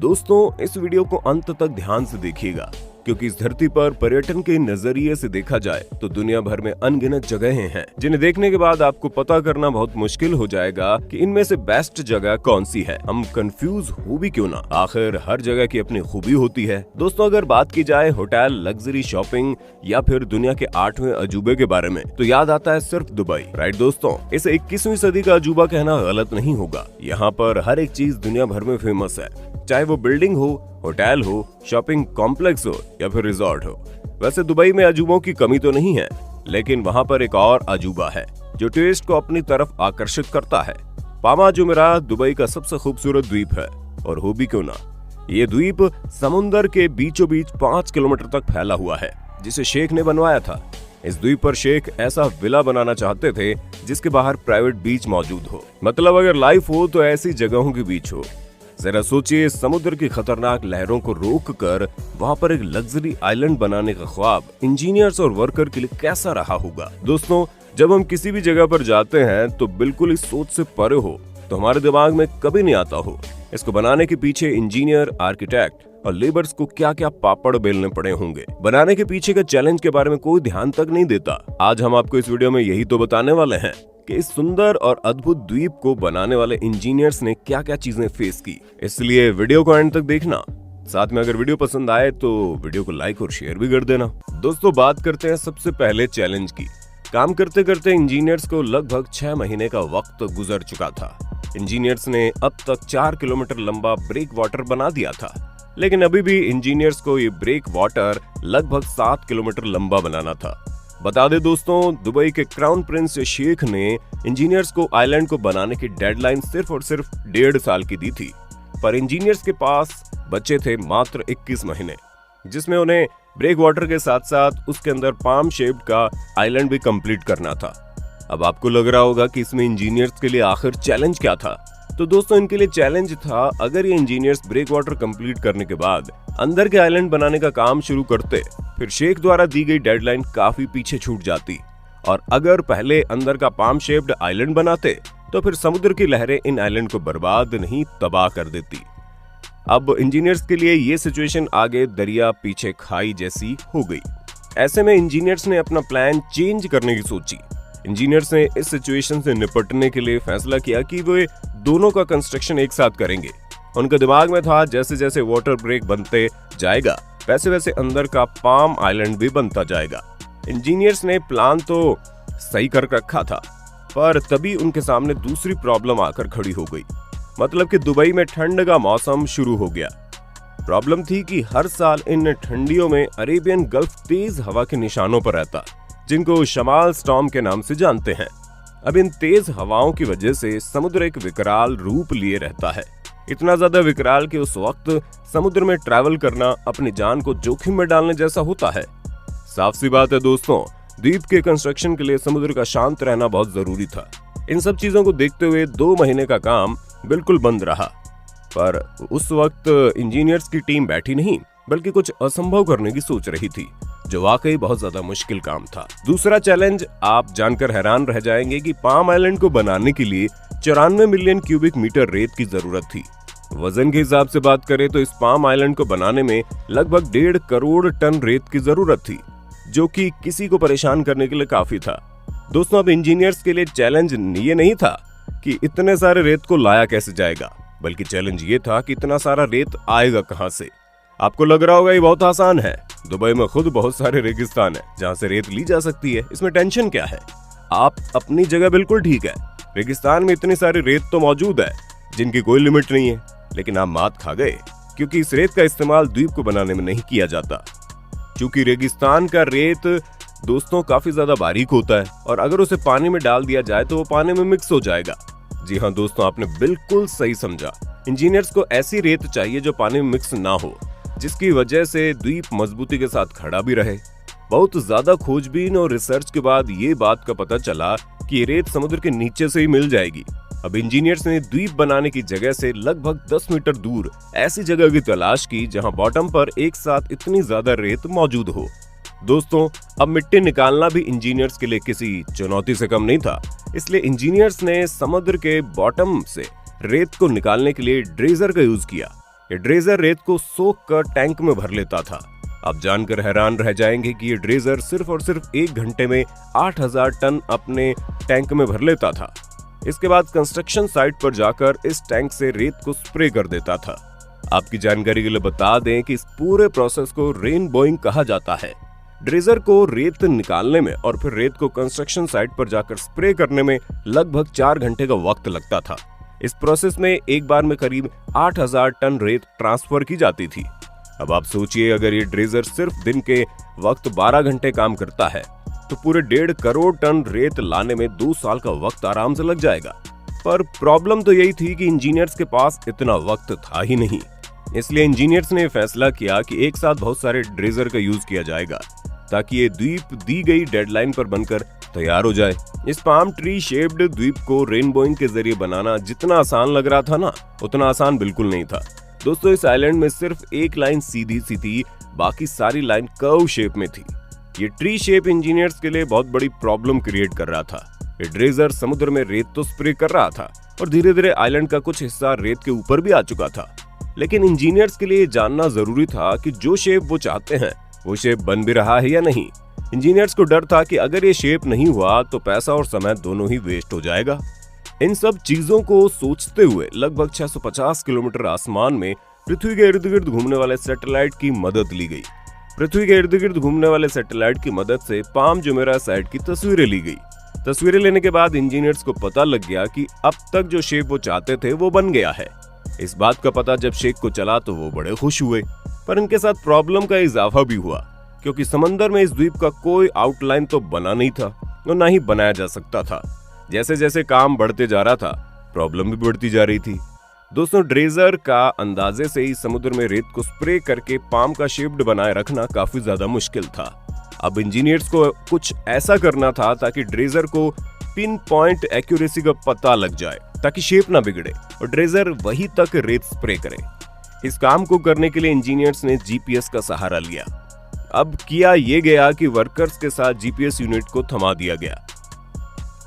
दोस्तों, इस वीडियो को अंत तक ध्यान से देखिएगा क्योंकि इस धरती पर पर्यटन के नजरिए से देखा जाए तो दुनिया भर में अनगिनत जगहें हैं जिन्हें देखने के बाद आपको पता करना बहुत मुश्किल हो जाएगा कि इनमें से बेस्ट जगह कौन सी है। हम कंफ्यूज हो भी क्यों ना, आखिर हर जगह की अपनी खूबी होती है। दोस्तों, अगर बात की जाए होटल, लग्जरी शॉपिंग या फिर दुनिया के 8वें अजूबे के बारे में तो याद आता है सिर्फ दुबई। राइट दोस्तों, इसे 21वीं सदी का अजूबा कहना गलत नहीं होगा। यहाँ पर हर एक चीज दुनिया भर में फेमस है, चाहे वो बिल्डिंग हो, होटल हो, शॉपिंग कॉम्प्लेक्स हो या फिर रिजॉर्ट हो। वैसे दुबई में अजूबों की कमी तो नहीं है, लेकिन वहाँ पर एक और अजूबा है जो टूरिस्ट को अपनी तरफ आकर्षित करता है। पामा जुमेरात दुबई का सबसे खूबसूरत द्वीप है, और हो भी क्यों ना। ये द्वीप समुंदर के बीचों बीच 5 किलोमीटर तक फैला हुआ है, जिसे शेख ने बनवाया था। इस द्वीप पर शेख ऐसा विला बनाना चाहते थे जिसके बाहर प्राइवेट बीच मौजूद हो। मतलब अगर लाइफ हो तो ऐसी जगहों के बीच हो। जरा सोचिए, समुद्र की खतरनाक लहरों को रोककर वहां पर एक लग्जरी आइलैंड बनाने का ख्वाब इंजीनियर्स और वर्कर के लिए कैसा रहा होगा। दोस्तों, जब हम किसी भी जगह पर जाते हैं तो बिल्कुल इस सोच से परे हो तो हमारे दिमाग में कभी नहीं आता हो इसको बनाने के पीछे इंजीनियर, आर्किटेक्ट और लेबर्स को क्या क्या पापड़ बेलने पड़े होंगे। बनाने के पीछे का चैलेंज के बारे में कोई ध्यान तक नहीं देता। आज हम आपको इस वीडियो में यही तो बताने वाले हैं कि इस सुंदर और अद्भुत द्वीप को बनाने वाले इंजीनियर्स ने क्या क्या चीजें फेस की। इसलिए वीडियो को एंड तक देखना। साथ में अगर वीडियो पसंद आए तो वीडियो को लाइक और शेयर भी कर देना। दोस्तों, बात करते हैं सबसे पहले चैलेंज की। काम करते करते इंजीनियर्स को लगभग 6 महीने का वक्त गुजर चुका था। इंजीनियर्स ने अब तक 4 किलोमीटर लंबा ब्रेक वाटर बना दिया था, लेकिन अभी भी इंजीनियर्स को ये ब्रेक वाटर लगभग 7 किलोमीटर लंबा बनाना था। बता दे दोस्तों, दुबई के क्राउन प्रिंस शेख ने इंजीनियर्स को आइलैंड को बनाने की डेडलाइन सिर्फ और सिर्फ 1.5 साल की दी थी, पर इंजीनियर्स के पास बचे थे मात्र 21 महीने, जिसमें उन्हें ब्रेक वाटर के साथ साथ उसके अंदर पाम शेप्ड का आइलैंड भी कंप्लीट करना था। अब आपको लग रहा होगा कि इसमें इंजीनियर्स के लिए आखिर चैलेंज क्या था। तो दोस्तों, इनके लिए चैलेंज था, अगर ये इंजीनियर्स ब्रेक वाटर कंप्लीट करने के बाद अंदर के आइलैंड बनाने का काम शुरू करते, फिर शेख द्वारा दी गई डेडलाइन काफी पीछे छूट जाती, और अगर पहले अंदर का पाम शेप्ड आइलैंड बनाते तो फिर समुद्र की लहरें इन आइलैंड को बर्बाद नहीं तबाह कर देती। अब इंजीनियर्स के लिए ये सिचुएशन आगे दरिया पीछे खाई जैसी हो गई। ऐसे में इंजीनियर्स ने अपना प्लान चेंज करने की सोची। इंजीनियर्स ने इस सिचुएशन से निपटने के लिए फैसला किया कि वे दोनों का कंस्ट्रक्शन एक साथ करेंगे। उनके दिमाग में था जैसे जैसे वाटर ब्रेक बनते जाएगा वैसे वैसे अंदर का पाम आइलैंड भी बनता जाएगा। इंजीनियर्स ने प्लान तो सही कर रखा था, पर तभी उनके सामने दूसरी प्रॉब्लम आकर खड़ी हो गई। मतलब कि दुबई में ठंड का मौसम शुरू हो गया। प्रॉब्लम थी कि हर साल इन ठंडियों में अरेबियन गल्फ तेज हवा के निशानों पर रहता, जिनको शमाल स्टॉर्म के नाम से जानते हैं। अब इन तेज हवाओं की वजह से समुद्र एक विकराल रूप लिए रहता है, इतना ज्यादा विकराल कि उस वक्त समुद्र में ट्रैवल करना अपनी जान को जोखिम में डालने जैसा होता है। साफ सी बात है दोस्तों, द्वीप के कंस्ट्रक्शन के लिए समुद्र का शांत रहना बहुत जरूरी था। इन सब चीजों को देखते हुए 2 महीने का काम बिल्कुल बंद रहा, पर उस वक्त इंजीनियर्स की टीम बैठी नहीं बल्कि कुछ असंभव करने की सोच रही थी, जो वाकई बहुत ज्यादा मुश्किल काम था। दूसरा चैलेंज आप जानकर हैरान रह जाएंगे कि पाम आइलैंड को बनाने के लिए 94 मिलियन क्यूबिक मीटर रेत की जरूरत थी। वजन के हिसाब से बात करें तो इस पाम आइलैंड को बनाने में लगभग 1.5 करोड़ टन रेत की जरूरत थी, जो कि किसी को परेशान करने के लिए काफी था। दोस्तों, अब इंजीनियर्स के लिए चैलेंज ये नहीं था कि इतने सारे रेत को लाया कैसे जाएगा, बल्कि चैलेंज ये था कि इतना सारा रेत आएगा कहां से। आपको लग रहा होगा ये बहुत आसान है, दुबई में खुद बहुत सारे रेगिस्तान है जहां से रेत ली जा सकती है, इसमें टेंशन क्या है। आप अपनी जगह बिल्कुल ठीक है, रेगिस्तान में इतनी सारी रेत तो मौजूद है जिनकी कोई लिमिट नहीं है, लेकिन आप मात खा गए क्योंकि इस रेत का इस्तेमाल द्वीप को बनाने में नहीं किया जाता। क्योंकि रेगिस्तान का रेत दोस्तों काफी ज्यादा बारीक होता है, और अगर उसे पानी में डाल दिया जाए तो वो पानी में मिक्स हो जाएगा। जी हाँ दोस्तों, आपने बिल्कुल सही समझा। इंजीनियर्स को ऐसी रेत चाहिए जो पानी में मिक्स ना हो, जिसकी वजह से द्वीप मजबूती के साथ खड़ा भी रहे। बहुत ज्यादा खोजबीन और रिसर्च के बाद ये बात का पता चला कि ये रेत समुद्र के नीचे से ही मिल जाएगी। अब इंजीनियर्स ने द्वीप बनाने की जगह से लगभग 10 मीटर दूर ऐसी जगह की तलाश की जहां बॉटम पर एक साथ इतनी ज्यादा रेत मौजूद हो। दोस्तों, अब मिट्टी निकालना भी इंजीनियर्स के लिए किसी चुनौती से कम नहीं था, इसलिए इंजीनियर्स ने समुद्र के बॉटम से रेत को निकालने के लिए ड्रेजर का यूज किया। ये ड्रेजर रेत को सोख कर टैंक में भर लेता था। आप जानकर हैरान रह जाएंगे कि ये ड्रेजर सिर्फ और सिर्फ 1 घंटे में 8000 टन अपने टैंक में भर लेता था। इसके बाद कंस्ट्रक्शन साइट पर जाकर इस टैंक से रेत को स्प्रे कर देता था। आपकी जानकारी के लिए बता दें कि इस पूरे प्रोसेस को रेन बोइंग कहा जाता है। ड्रेजर को रेत निकालने में और फिर रेत को कंस्ट्रक्शन साइट पर जाकर स्प्रे करने में लगभग 4 घंटे का वक्त लगता था। इस प्रोसेस में एक बार में करीब 8000 टन रेत ट्रांसफर की जाती थी। अब आप सोचिए, अगर ये ड्रेजर सिर्फ दिन के वक्त 12 घंटे काम करता है तो पूरे 1.5 करोड़ टन रेत लाने में 2 साल का वक्त आराम से लग जाएगा। पर प्रॉब्लम तो यही थी कि इंजीनियर्स के पास इतना वक्त था ही नहीं। इसलिए इंजीनियर्स ने फैसला किया कि एक साथ बहुत सारे ड्रेजर का यूज किया जाएगा ताकि ये द्वीप दी गई डेडलाइन पर बनकर तैयार हो जाए। इस पाम ट्री शेप्ड द्वीप को रेनबोइंग के जरिए बनाना जितना आसान लग रहा था ना, उतना आसान बिल्कुल नहीं था। दोस्तों, इस आइलैंड में सिर्फ एक लाइन सीधी सी थी, बाकी सारी लाइन कर्व शेप में थी। ये ट्री शेप इंजीनियर्स के लिए बहुत बड़ी प्रॉब्लम क्रिएट कर रहा था। ये ड्रेजर समुद्र में रेत तो स्प्रे कर रहा था और धीरे धीरे आइलैंड का कुछ हिस्सा रेत के ऊपर भी आ चुका था, लेकिन इंजीनियर्स के लिए जानना जरूरी था कि जो शेप वो चाहते हैं वो शेप बन भी रहा है या नहीं। इंजीनियर्स को डर था कि अगर ये शेप नहीं हुआ तो पैसा और समय दोनों ही वेस्ट हो जाएगा। इन सब चीजों को सोचते हुए लगभग 650 किलोमीटर आसमान में पृथ्वी के इर्द गिर्द घूमने वाले सैटेलाइट की मदद ली गई। पृथ्वी के इर्द गिर्द घूमने वाले सैटेलाइट की मदद से पाम जुमेरह साइट की तस्वीरें ली गई। तस्वीरें लेने के बाद इंजीनियर्स को पता लग गया कि अब तक जो शेप वो चाहते थे वो बन गया है। इस बात का पता जब शेख को चला तो वो बड़े खुश हुए, पर इनके साथ प्रॉब्लम का इजाफा भी हुआ, क्योंकि समंदर में इस द्वीप का कोई आउटलाइन तो बना नहीं था और ना ही बनाया जा सकता था। जैसे जैसे काम बढ़ते जा रहा था, प्रॉब्लम भी बढ़ती जा रही थी। दोस्तों, ड्रेजर का अंदाजे से ही समुद्र में रेत को स्प्रे करके पाम का शेप्ड बनाए रखना काफी ज्यादा मुश्किल था। अब इंजीनियर्स को कुछ ऐसा करना था ताकि ड्रेजर को पिन पॉइंट एक्यूरेसी का पता लग जाए, ताकि शेप ना बिगड़े और ड्रेजर वहीं तक रेत स्प्रे करे। इस काम को करने के लिए इंजीनियर्स ने जीपीएस का सहारा लिया। अब किया ये गया कि वर्कर्स के साथ जीपीएस यूनिट को थमा दिया गया।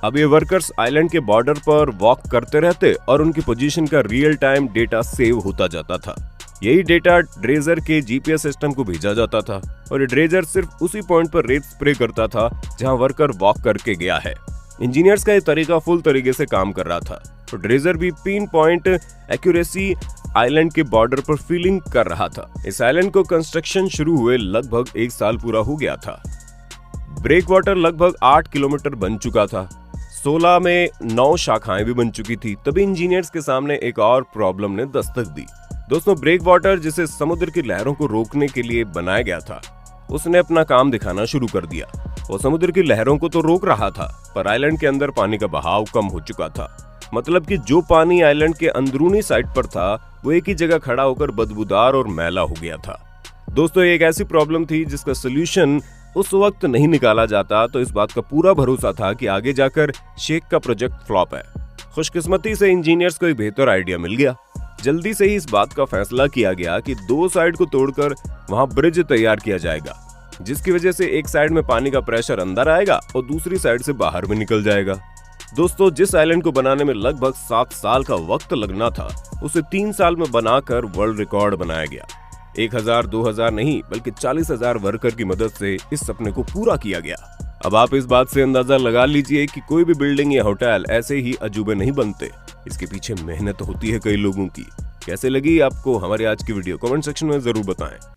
अब ये वर्कर्स आइलैंड के बॉर्डर पर वॉक करते रहते और उनकी पोजीशन का रियल टाइम डेटा सेव होता जाता था। यही डेटा ड्रेजर के जीपीएस सिस्टम को भेजा जाता था और ये ड्रेजर सिर्फ उसी पॉइंट पर रेत स्प्रे करता था जहां वर्कर वॉक करके गया है। इंजीनियर्स का ये तरीका फुल तरीके से काम कर रहा था तो ड्रेजर भी पिन पॉइंट एक्यूरेसी आइलैंड के बॉर्डर पर फीलिंग कर रहा था। इस आइलैंड को कंस्ट्रक्शन शुरू हुए लगभग 1 साल पूरा हो गया था। ब्रेक वाटर लगभग 8 किलोमीटर बन चुका था। 16 में 9 शाखाएं भी बन चुकी थी। तभी इंजीनियर्स के सामने एक और प्रॉब्लम ने दस्तक दी। दोस्तों, ब्रेक वाटर जिसे समुद्र की लहरों को रोकने के लिए बनाया गया था, उसने अपना काम दिखाना शुरू कर दिया। वो समुद्र की लहरों को तो रोक रहा था, पर आइलैंड के अंदर पानी का बहाव कम हो चुका था। मतलब कि जो पानी आइलैंड के अंदरूनी साइड पर था वो एक ही जगह खड़ा होकर बदबूदार और मैला हो गया था। दोस्तों, ये एक ऐसी प्रॉब्लम थी जिसका सोल्यूशन उस वक्त नहीं निकाला जाता तो इस बात का पूरा भरोसा था कि आगे जाकर शेख का प्रोजेक्ट फ्लॉप है। खुशकिस्मती से इंजीनियर्स को एक बेहतर आइडिया मिल गया। जल्दी से ही इस बात का फैसला किया गया कि 2 साइड को तोड़कर वहां ब्रिज तैयार किया जाएगा, जिसकी वजह से एक साइड में पानी का प्रेशर अंदर आएगा और दूसरी साइड से बाहर भी निकल जाएगा। दोस्तों, जिस आइलैंड को बनाने में लगभग 7 साल का वक्त लगना था, उसे 3 साल में बनाकर वर्ल्ड रिकॉर्ड बनाया गया। 1000 2000 नहीं बल्कि 40,000 वर्कर की मदद से इस सपने को पूरा किया गया। अब आप इस बात से अंदाजा लगा लीजिए कि कोई भी बिल्डिंग या होटल ऐसे ही अजूबे नहीं बनते, इसके पीछे मेहनत होती है कई लोगों की। कैसे लगी आपको हमारी आज की वीडियो? कमेंट सेक्शन में जरूर बताएं।